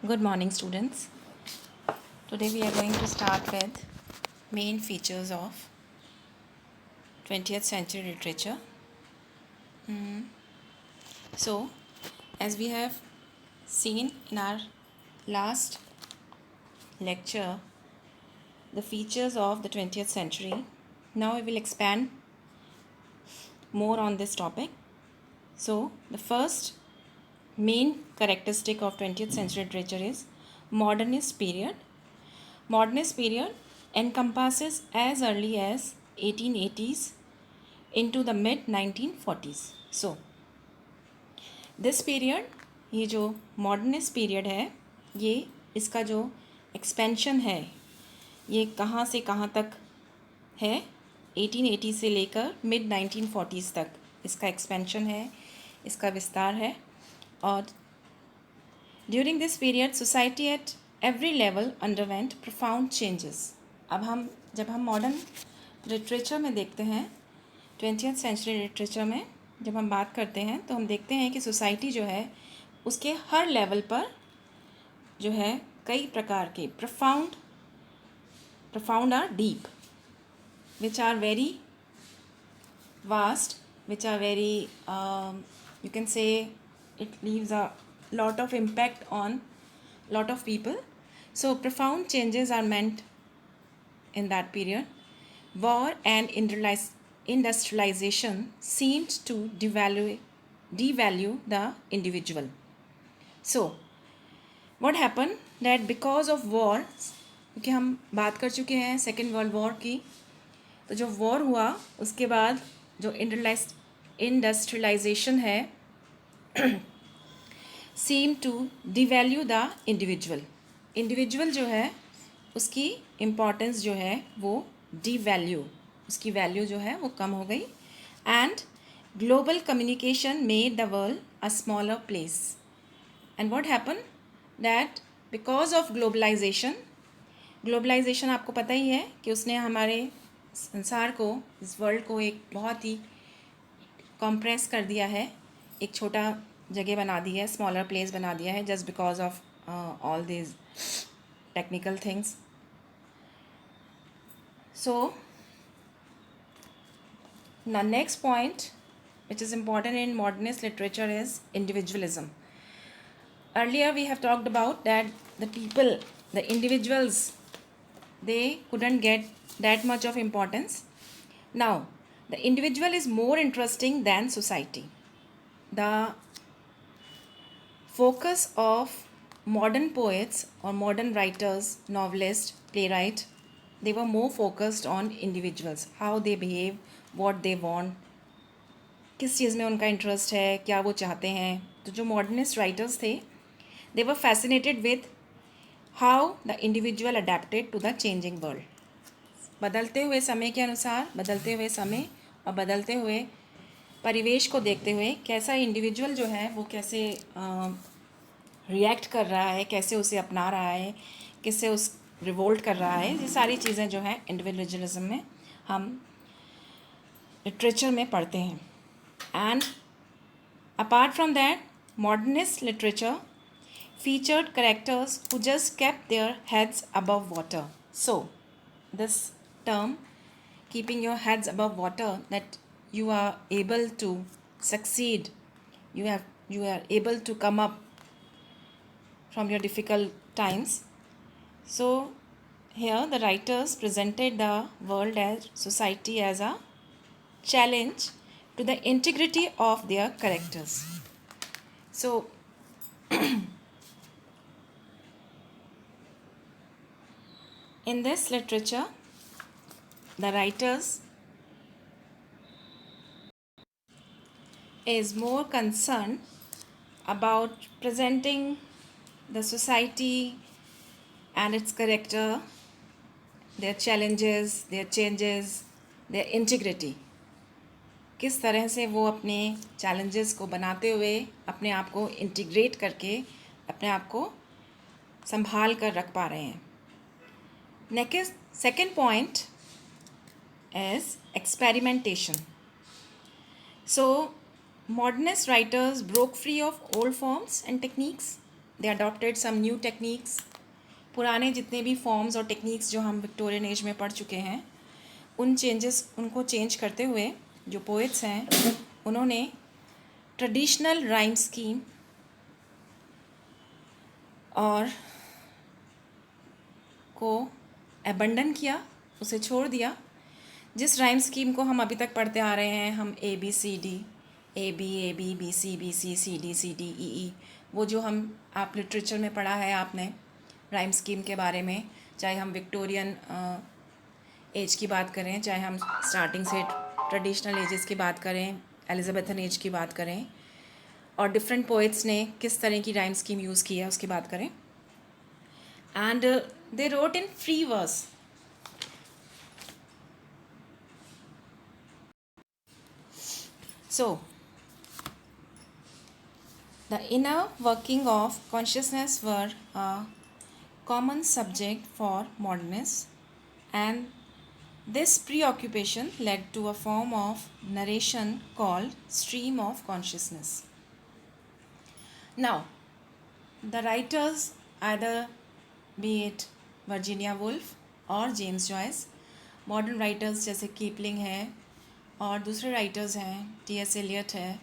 Good morning, students. Today we are going to start with main features of 20th century literature. So, as we have seen in our last lecture, the features of the 20th century, now we will expand more on this topic. So, the first main characteristic of 20th century literature is modernist period. Modernist period encompasses as early as 1880s into the mid 1940s. So this period, ये जो modernist period है, ये इसका जो expansion है ये कहाँ से कहाँ तक है, 1880 से लेकर मिड 1940s तक इसका एक्सपेंशन है, इसका विस्तार है. और during this period society at every level underwent profound changes. अब जब हम मॉडर्न लिटरेचर में देखते हैं, 20th सेंचुरी लिटरेचर में जब हम बात करते हैं तो हम देखते हैं कि सोसाइटी जो है उसके हर लेवल पर जो है कई प्रकार के profound are deep, which are very vast, which are very you can say it leaves a lot of impact on lot of people. So profound changes are meant in that period. War and industrialization seemed to devalue the individual. So what happened that because of wars, क्योंकि हम बात कर चुके हैं second world war की, तो जो war हुआ उसके बाद जो इंडस्ट्रियलाइजेशन है seem to devalue the individual जो है उसकी इम्पोर्टेंस जो है वो devalue, उसकी वैल्यू जो है वो कम हो गई. And global communication made the world a smaller place. And what happen that because of globalization आपको पता ही है कि उसने हमारे संसार को, इस वर्ल्ड को एक बहुत ही कॉम्प्रेस कर दिया है, एक छोटा जगह बना दी है, स्मॉलर प्लेस बना दिया है, just because of all these technical things. So the next point which is important in modernist literature is individualism. Earlier we have talked about that the individuals, they couldn't get that much of importance. Now the individual is more interesting than society. The focus of modern poets or modern writers, novelists, playwright, they were more focused on individuals, how they behave, what they want, किस चीज़ में उनका interest है, क्या वो चाहते हैं. तो जो मॉडर्निस्ट राइटर्स थे, they were fascinated with how the individual adapted to the changing world. बदलते हुए समय के अनुसार, बदलते हुए समय और बदलते हुए परिवेश को देखते हुए कैसा इंडिविजुअल जो है वो कैसे रिएक्ट कर रहा है, कैसे उसे अपना रहा है, किससे उस रिवोल्ट कर रहा है. ये सारी चीज़ें जो हैं इंडिविजुअलिज्म में हम लिटरेचर में पढ़ते हैं. And apart from that modernist literature featured characters who just kept their heads above water. So this term, keeping your heads above water, that you are able to succeed, you are able to come up from your difficult times. So here the writers presented the world as society as a challenge to the integrity of their characters. So in this literature, the writers is more concerned about presenting the society and its character, their challenges, their changes, their integrity. किस तरह से वो अपने challenges को बनाते हुए अपने आप को इंटीग्रेट करके अपने आप को संभाल कर रख पा रहे हैं. Next, second point is experimentation. So modernist writers broke free of old forms and techniques. They adopted some new techniques. पुराने जितने भी फॉर्म्स और टेक्निक्स जो हम विक्टोरियन एज में पढ़ चुके हैं उनको चेंज करते हुए जो पोइट्स हैं उन्होंने ट्रेडिशनल राइम स्कीम और को अबंडन किया, उसे छोड़ दिया. जिस राइम स्कीम को हम अभी तक पढ़ते आ रहे हैं, हम ABCD, AB BC CD वो जो आप लिटरेचर में पढ़ा है आपने राइम स्कीम के बारे में, चाहे हम विक्टोरियन एज की बात करें, चाहे हम स्टार्टिंग से ट्रेडिशनल एजेस की बात करें, एलिजाबेथन एज की बात करें, और डिफरेंट पोइट्स ने किस तरह की राइम स्कीम यूज़ की है उसकी बात करें. And they wrote in free verse. So, the inner working of consciousness were a common subject for modernists, and this preoccupation led to a form of narration called stream of consciousness. Now, the writers, either be it Virginia Woolf or James Joyce, modern writers जैसे कीपलिंग है और दूसरे writers हैं, T.S. Elliott है,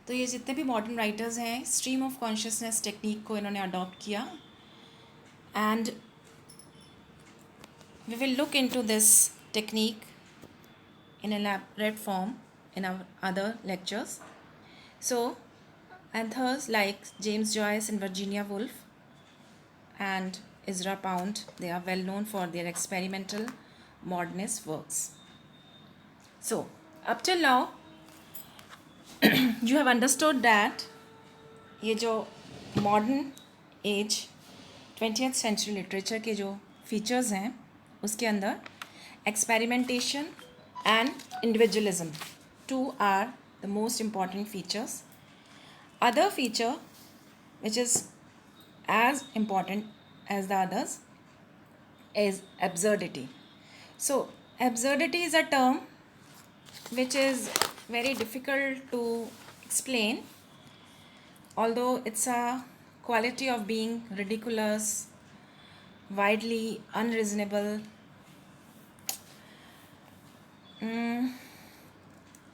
तो ये जितने भी मॉडर्न राइटर्स हैं स्ट्रीम ऑफ कॉन्शियसनेस टेक्निक को इन्होंने अडॉप्ट किया. And we will look into this technique in elaborate form in our other lectures. So, authors like James Joyce and Virginia Woolf and Ezra Pound, they are well known for their experimental modernist works. So, up till now, you have understood that ये जो modern age 20th century literature के जो features हैं उसके अंदर experimentation and individualism, two are the most important features. Other feature which is as important as the others is absurdity. So absurdity is a term which is very difficult to explain, although it's a quality of being ridiculous, widely unreasonable.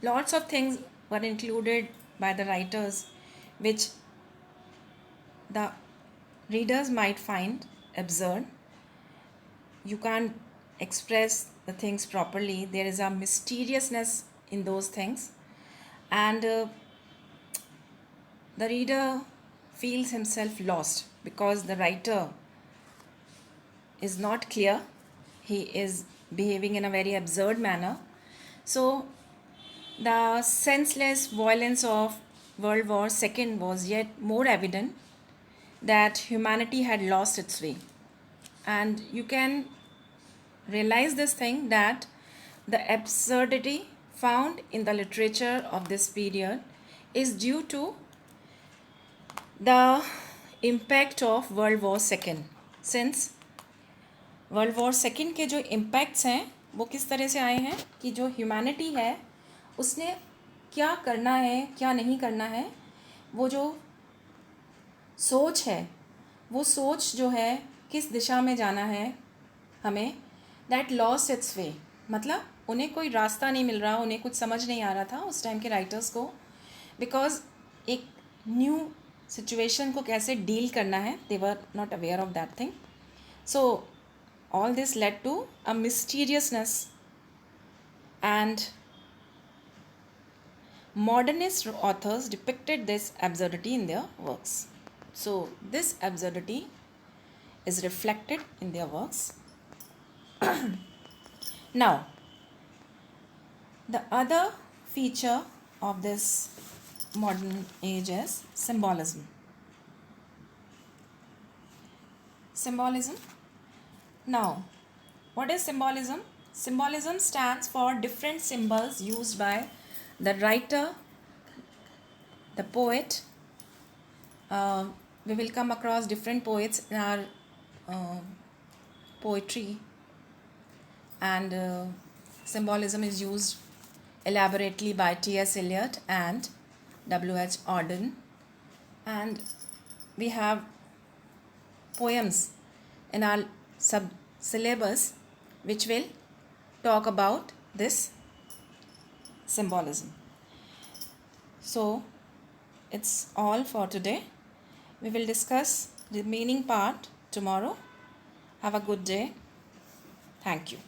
Lots of things were included by the writers which the readers might find absurd. You can't express the things properly. There is a mysteriousness in those things, and the reader feels himself lost because the writer is not clear. He is behaving in a very absurd manner. So the senseless violence of World War II was yet more evident that humanity had lost its way. And you can realize this thing that the absurdity found in the literature of this period is due to the impact of World War II. Since World War II के जो impacts हैं वो किस तरह से आए हैं कि जो ह्यूमैनिटी है उसने क्या करना है क्या नहीं करना है, वो जो सोच है वो सोच जो है किस दिशा में जाना है हमें, दैट लॉस्ट इट्स वे. मतलब उन्हें कोई रास्ता नहीं मिल रहा, उन्हें कुछ समझ नहीं आ रहा था उस टाइम के राइटर्स को, बिकॉज एक न्यू सिचुएशन को कैसे डील करना है, they were not aware of that thing. So all this led to a mysteriousness, and modernist authors depicted this absurdity in their works. So this absurdity is reflected in their works. Now, the other feature of this modern age is symbolism. Symbolism. Now, what is symbolism? Symbolism stands for different symbols used by the writer, the poet. We will come across different poets in our poetry, and symbolism is used elaborately by T.S. Eliot and W.H. Auden. And we have poems in our sub syllabus which will talk about this symbolism. So it's all for today. We will discuss the remaining part tomorrow. Have a good day. Thank you.